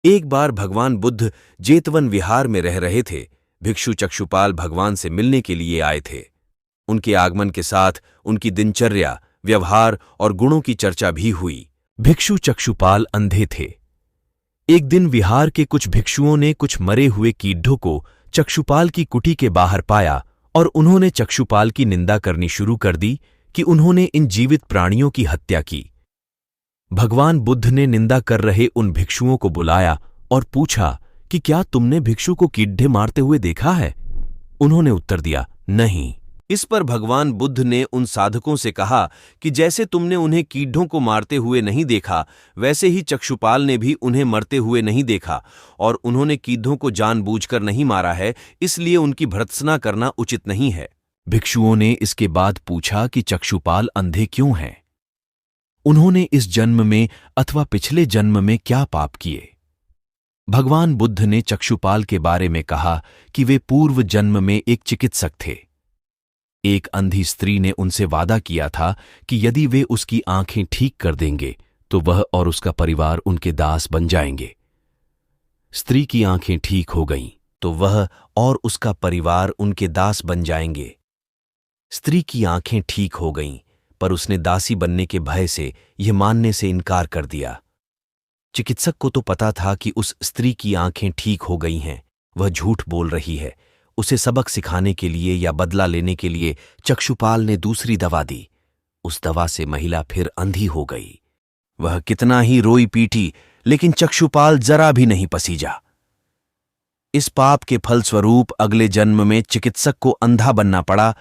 एक बार भगवान बुद्ध जेतवन विहार में रह रहे थे। भिक्षु चक्षुपाल भगवान से मिलने के लिए आए थे। उनके आगमन के साथ उनकी दिनचर्या, व्यवहार और गुणों की चर्चा भी हुई। भिक्षु चक्षुपाल अंधे थे। एक दिन विहार के कुछ भिक्षुओं ने कुछ मरे हुए कीड़ों को चक्षुपाल की कुटी के बाहर पाया और उन्होंने चक्षुपाल की निंदा करनी शुरू कर दी कि उन्होंने इन जीवित प्राणियों की हत्या की। भगवान बुद्ध ने निंदा कर रहे उन भिक्षुओं को बुलाया और पूछा कि क्या तुमने भिक्षु को कीड़े मारते हुए देखा है? उन्होंने उत्तर दिया, नहीं। इस पर भगवान बुद्ध ने उन साधकों से कहा कि जैसे तुमने उन्हें कीड़ों को मारते हुए नहीं देखा, वैसे ही चक्षुपाल ने भी उन्हें मरते हुए नहीं देखा और उन्होंने कीड़ों को जानबूझकर नहीं मारा है, इसलिए उनकी भर्त्सना करना उचित नहीं है। भिक्षुओं ने इसके बाद पूछा कि चक्षुपाल अंधे क्यों हैं? उन्होंने इस जन्म में अथवा पिछले जन्म में क्या पाप किए? भगवान बुद्ध ने चक्षुपाल के बारे में कहा कि वे पूर्व जन्म में एक चिकित्सक थे। एक अंधी स्त्री ने उनसे वादा किया था कि यदि वे उसकी आंखें ठीक कर देंगे तो वह और उसका परिवार उनके दास बन जाएंगे। स्त्री की आंखें ठीक हो गईं तो वह और उसका परिवार उनके दास बन जाएंगे। स्त्री की आंखें ठीक हो गईं, पर उसने दासी बनने के भय से यह मानने से इनकार कर दिया। चिकित्सक को तो पता था कि उस स्त्री की आंखें ठीक हो गई हैं, वह झूठ बोल रही है। उसे सबक सिखाने के लिए या बदला लेने के लिए चक्षुपाल ने दूसरी दवा दी। उस दवा से महिला फिर अंधी हो गई। वह कितना ही रोई पीटी, लेकिन चक्षुपाल जरा भी नहीं पसीजा। इस पाप के फलस्वरूप अगले जन्म में चिकित्सक को अंधा बनना पड़ा,